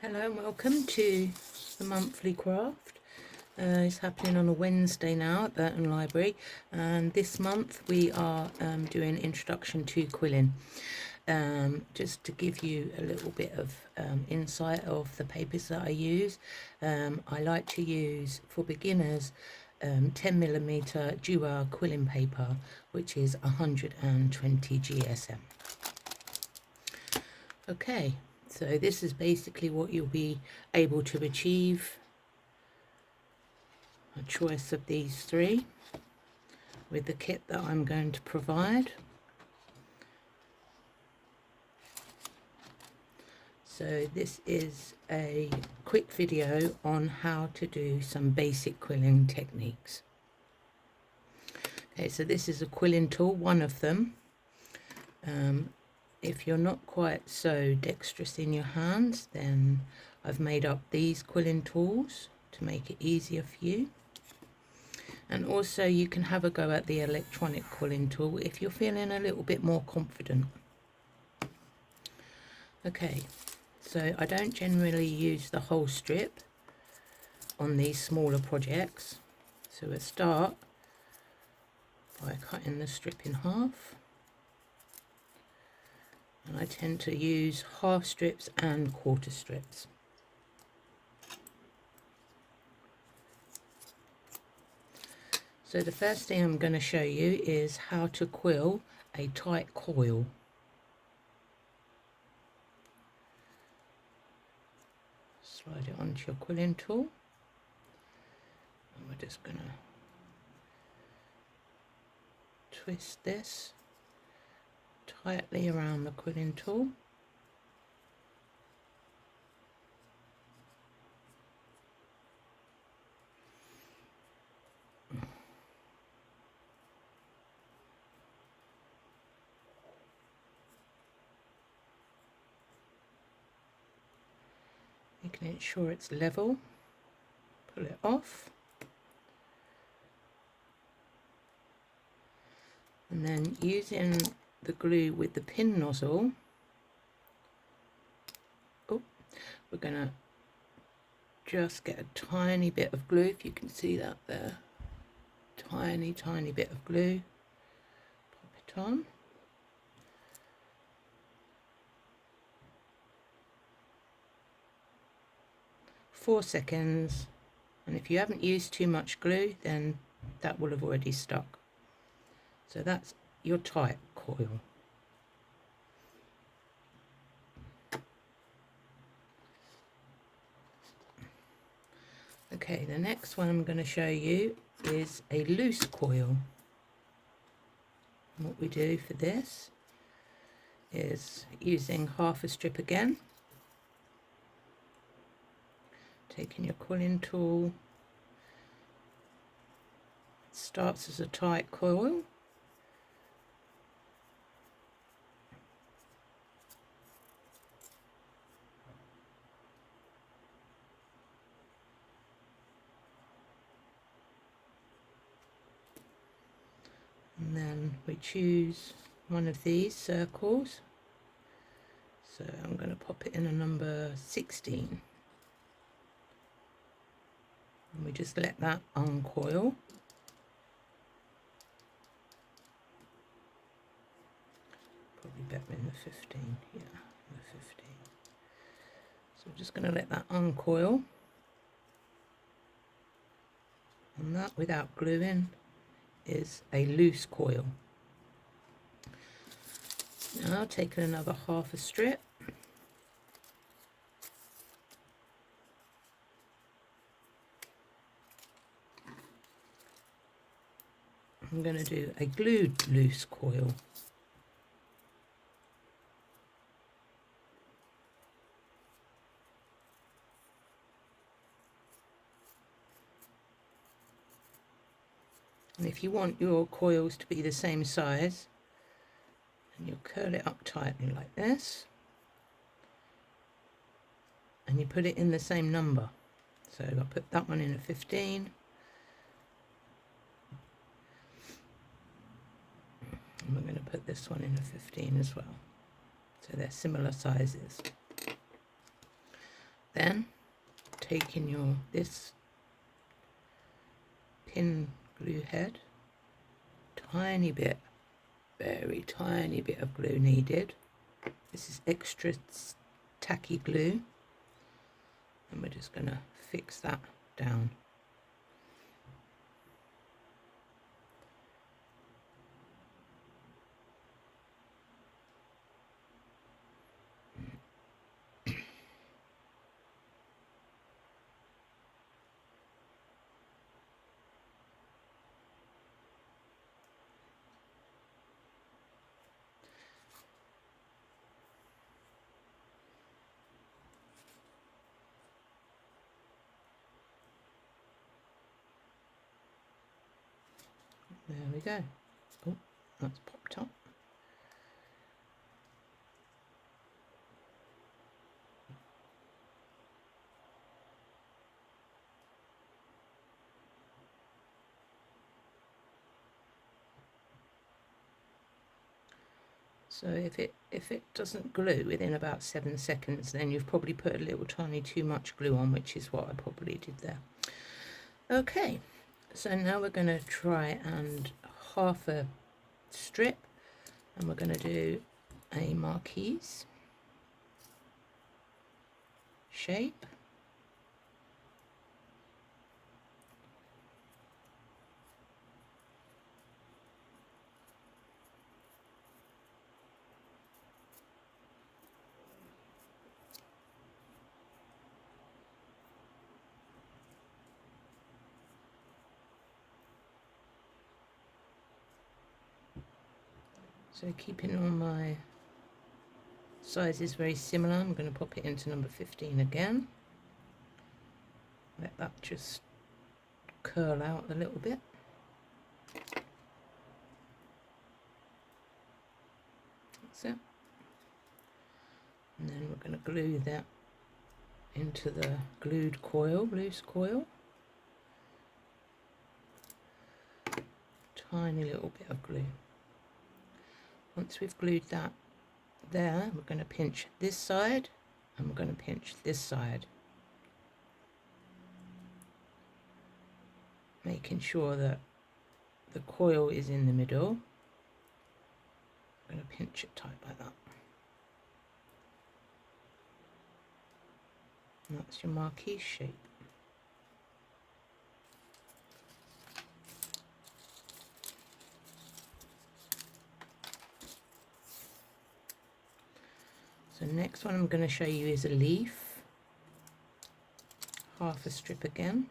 Hello and welcome to the monthly craft. It's happening on a Wednesday now at Burton Library, and this month we are doing Introduction to Quilling. Just to give you a little bit of insight of the papers that I use, I like to use, for beginners, 10mm Dewar quilling paper, which is 120 GSM. Okay, so this is basically what you'll be able to achieve. A choice of these three with the kit that I'm going to provide. So this is a quick video on how to do some basic quilling techniques. Okay, so this is a quilling tool, one of them. If you're not quite so dexterous in your hands, then I've made up these quilling tools to make it easier for you. And also you can have a go at the electronic quilling tool if you're feeling a little bit more confident. Okay, so I don't generally use the whole strip on these smaller projects. So we'll start by cutting the strip in half. And I tend to use half strips and quarter strips. So the first thing I'm going to show you is how to quill a tight coil. Slide it onto your quilling tool. And we're just going to twist this tightly around the quilling tool. Making sure it's level. Pull it off. And then using the glue with the pin nozzle, we're going to just get a tiny bit of glue, if you can see that there. Tiny bit of glue. Pop it on. For 4 seconds, and if you haven't used too much glue, then that will have already stuck. So that's your tight coil. Okay, the next one I'm going to show you is a loose coil. And what we do for this is using half a strip again, taking your quilling tool. It starts as a tight coil. And then we choose one of these circles. So I'm going to pop it in a number 16. And we just let that uncoil. Probably better in the 15, yeah, in the 15. So we're just going to let that uncoil. And that, without gluing, is a loose coil. Now taking another half a strip. I'm going to do a glued loose coil. And if you want your coils to be the same size, and you curl it up tightly like this, and you put it in the same number. So I'll put that one in a 15, and we're going to put this one in a 15 as well. So they're similar sizes. Then taking this pin glue head, tiny bit, very tiny bit of glue needed. This is extra tacky glue, and we're just going to fix that down. There we go. Oh, that's popped up. So if it doesn't glue within about 7 seconds, then you've probably put a little tiny too much glue on, which is what I probably did there. Okay, so now we're going to try and half a strip, and we're going to do a marquise shape. So keeping all my sizes very similar, I'm going to pop it into number 15 again. Let that just curl out a little bit. That's it. And then we're going to glue that into the glued coil, loose coil. Tiny little bit of glue. Once we've glued that there, we're going to pinch this side and we're going to pinch this side, making sure that the coil is in the middle. I'm going to pinch it tight like that. And that's your marquise shape. So next one I'm going to show you is a leaf. Half a strip again.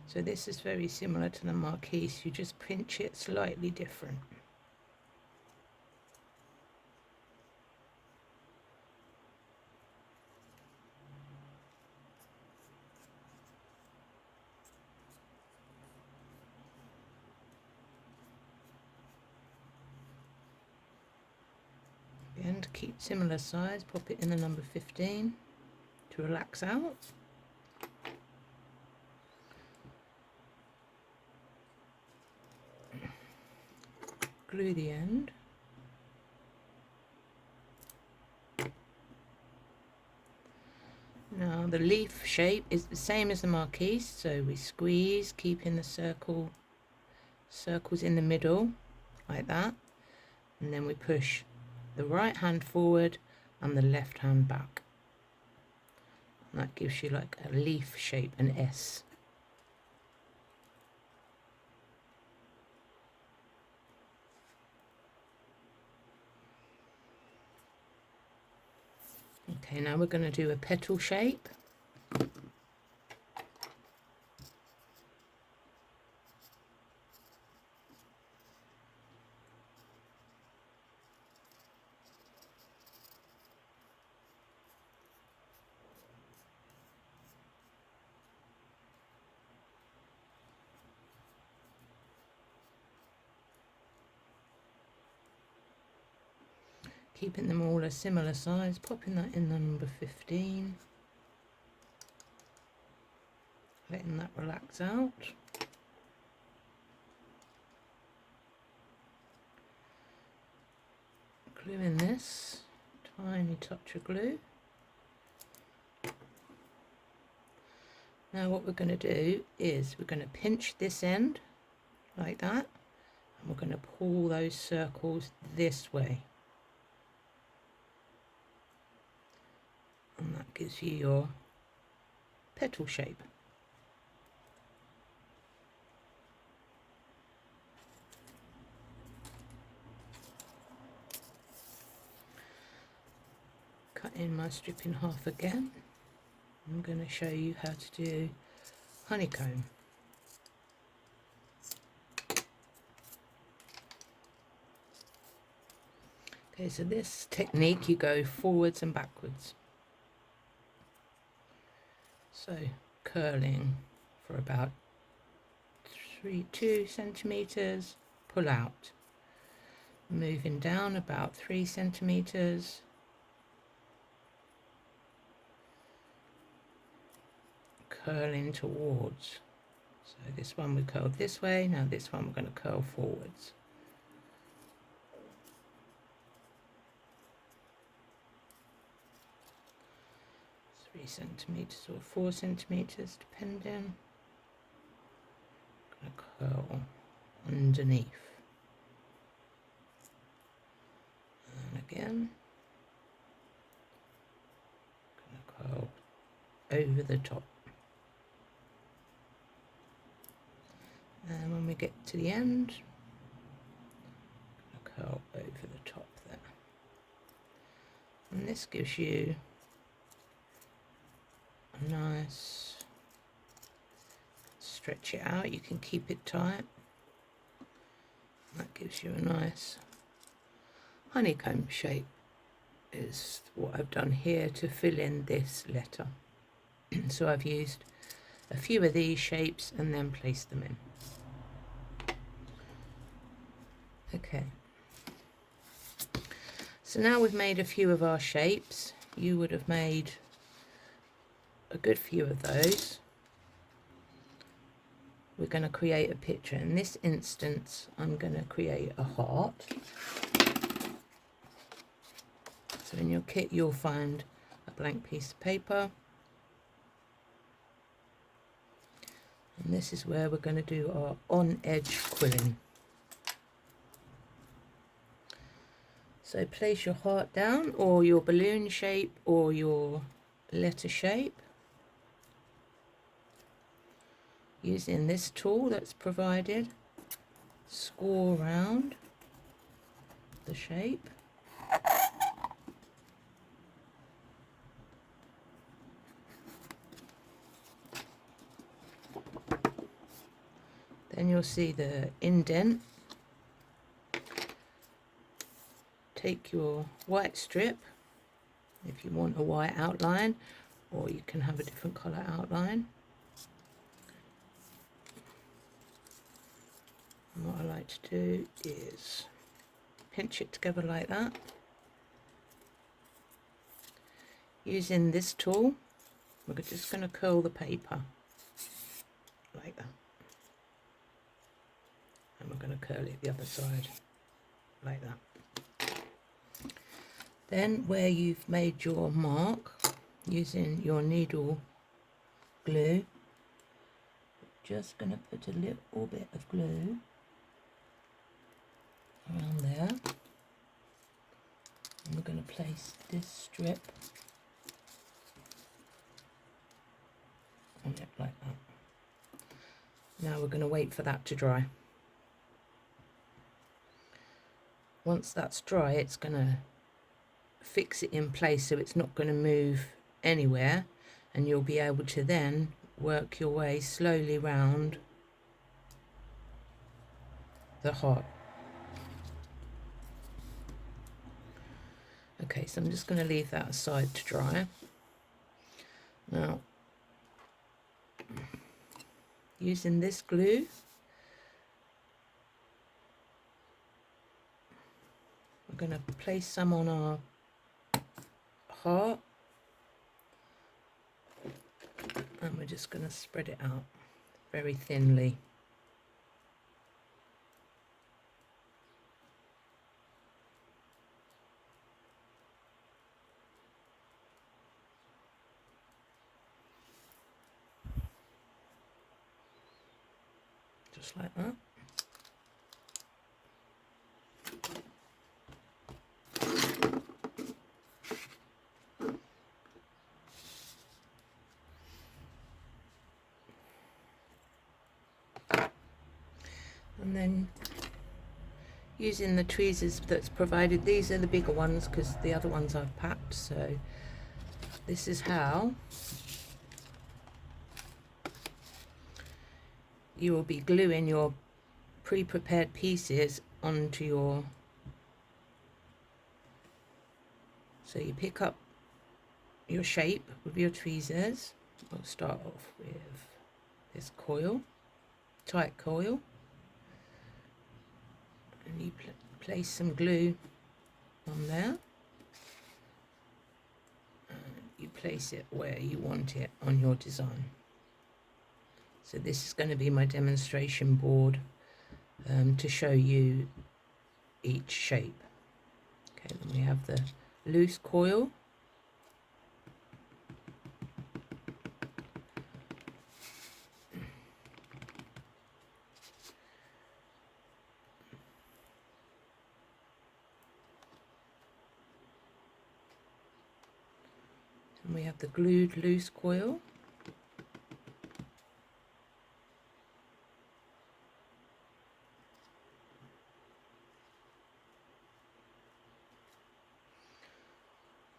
So this is very similar to the marquise, you just pinch it slightly different. Again, to keep similar size, pop it in the number 15 to relax out. Glue the end. Now the leaf shape is the same as the marquise, so we squeeze, keeping the circles in the middle, like that, and then we push the right hand forward and the left hand back. And that gives you like a leaf shape, an S. Okay, now we're going to do a petal shape. Keeping them all a similar size, popping that in the number 15. Letting that relax out. glue in this tiny touch of glue. Now what we're going to do is we're going to pinch this end like that, and we're going to pull those circles this way, and that gives you your petal shape. Cutting my strip in half again. I'm going to show you how to do honeycomb. Okay, so this technique you go forwards and backwards. So curling for about 2 centimeters, pull out. Moving down about 3 centimeters. Curling towards. So this one we curled this way, now this one we're going to curl forwards. Three centimeters or 4 centimeters depending. I'm going to curl underneath. And again. I'm going to curl over the top. And when we get to the end, I'm going to curl over the top there. And this gives you a nice, stretch it out, you can keep it tight. That gives you a nice honeycomb shape, is what I've done here to fill in this letter. So I've used a few of these shapes and then placed them in. Okay, so now we've made a few of our shapes. You would have made a good few of those. We're going to create a picture. In this instance, I'm going to create a heart. So in your kit, you'll find a blank piece of paper. And this is where we're going to do our on-edge quilling. So place your heart down, or your balloon shape, or your letter shape, using this tool that's provided. Score around the shape. Then you'll see the indent. Take your white strip, if you want a white outline, or you can have a different colour outline. And what I like to do is pinch it together like that. Using this tool, we're just going to curl the paper like that. And we're going to curl it the other side like that. Then where you've made your mark, using your needle glue, just going to put a little bit of glue around there. And we're going to place this strip on it like that. Now we're going to wait for that to dry. Once that's dry, it's going to fix it in place so it's not going to move anywhere, and you'll be able to then work your way slowly round the heart. Okay, so I'm just going to leave that aside to dry. Now, using this glue, we're going to place some on our heart, and we're just going to spread it out very thinly. just like that. And then using the tweezers that's provided, these are the bigger ones because the other ones I've packed, so this is how you will be gluing your pre-prepared pieces onto your, so you pick up your shape with your tweezers. I'll start off with this coil, tight coil, and you place some glue on there, and you place it where you want it on your design. So this is going to be my demonstration board to show you each shape. Okay, then we have the loose coil. And we have the glued loose coil.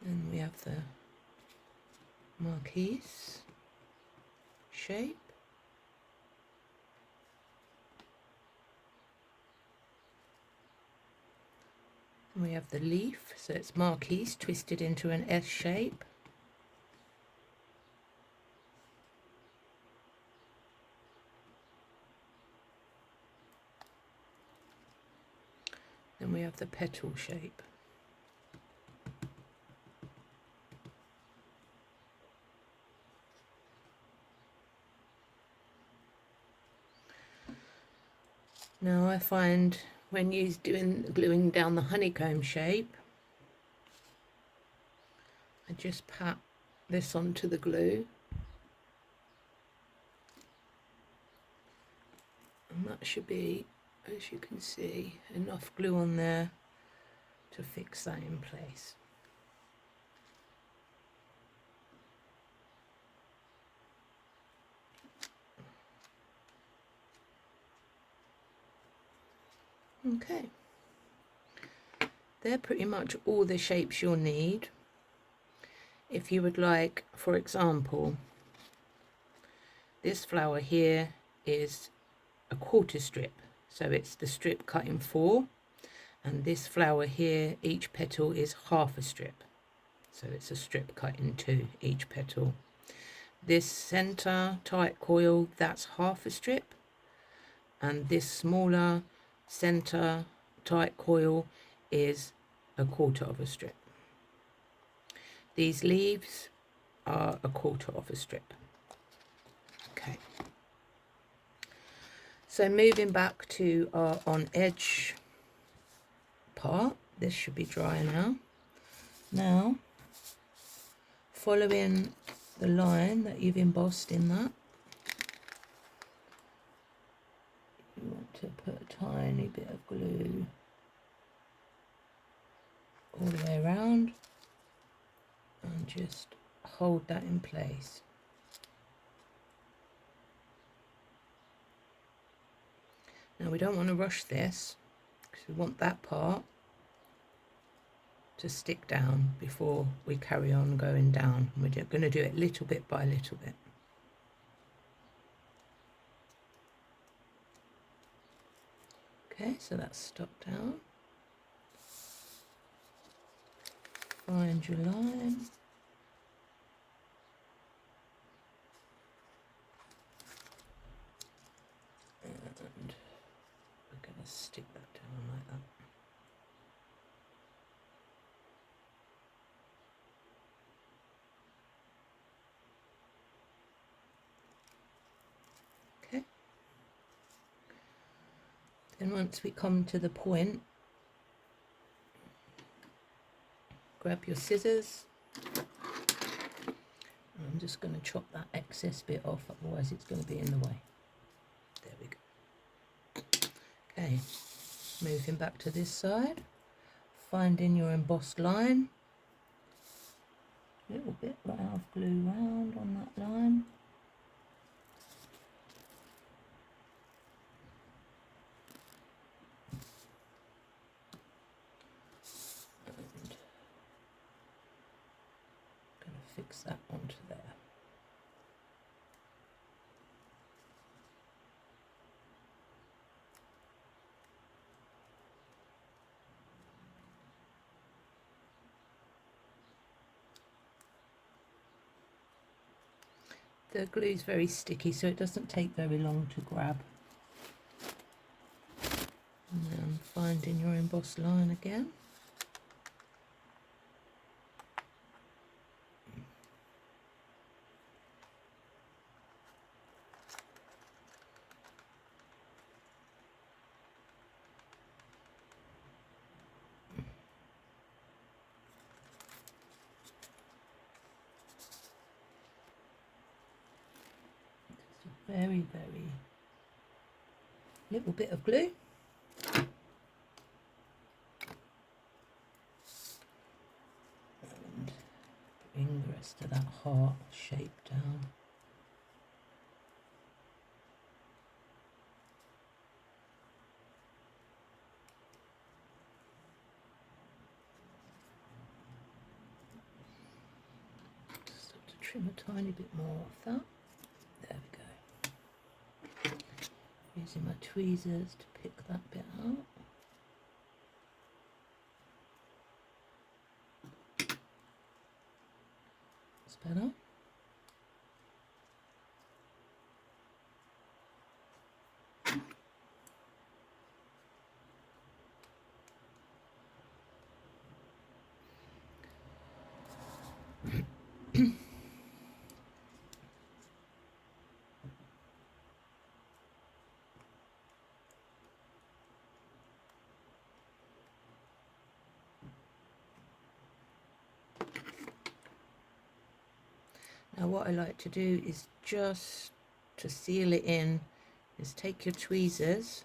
And we have the marquise shape. And we have the leaf, so it's marquise twisted into an S shape. Then we have the petal shape. Now I find when you're gluing down the honeycomb shape, I just pat this onto the glue, and that should be, as you can see, enough glue on there to fix that in place. Okay, they're pretty much all the shapes you'll need. If you would like, for example, this flower here is a quarter strip, so it's the strip cut in 4, and this flower here, each petal is half a strip, so it's a strip cut in 2 each petal. This center tight coil, that's half a strip, and this smaller center tight coil is a quarter of a strip. These leaves are a quarter of a strip. Okay, so moving back to our on edge part, this should be dry now. Now, following the line that you've embossed in that, you want to put a tiny bit of glue all the way around and just hold that in place. Now we don't want to rush this because we want that part to stick down before we carry on going down. We're going to do it little bit by little bit. Okay, so that's stuck down. Find your line. And we're going to stick that down like that. Okay. Then once we come to the point, grab your scissors. I'm just going to chop that excess bit off, otherwise it's going to be in the way. There we go. Okay, moving back to this side, finding your embossed line, a little bit of glue round on that line. And going to fix that onto there. The glue is very sticky, so it doesn't take very long to grab. And then finding your embossed line again. Just a very, very little bit of glue. And bring the rest of that heart shape down. Just have to trim a tiny bit more off that. There we go. Using my tweezers to pick that bit out. It's better. Now what I like to do is just to seal it in, is take your tweezers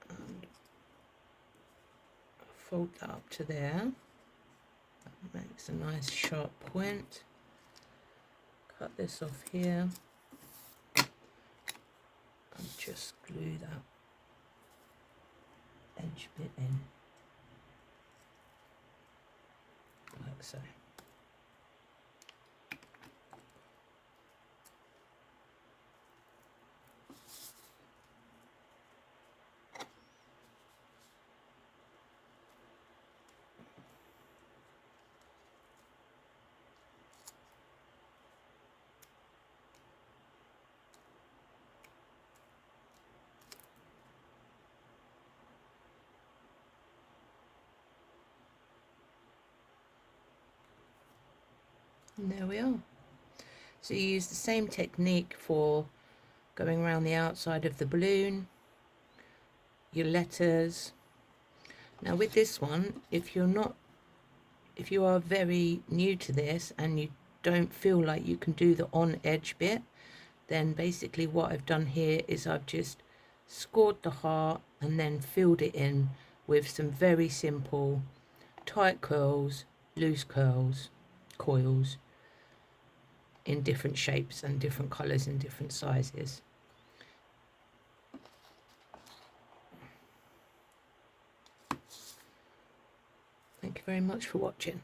and fold that up to there. That makes a nice sharp point. Cut this off here and just glue that edge bit in, like so. And there we are. So you use the same technique for going around the outside of the balloon, your letters. Now with this one, if you are very new to this and you don't feel like you can do the on edge bit, then basically what I've done here is I've just scored the heart and then filled it in with some very simple tight curls, loose curls, coils in different shapes and different colours and different sizes. Thank you very much for watching.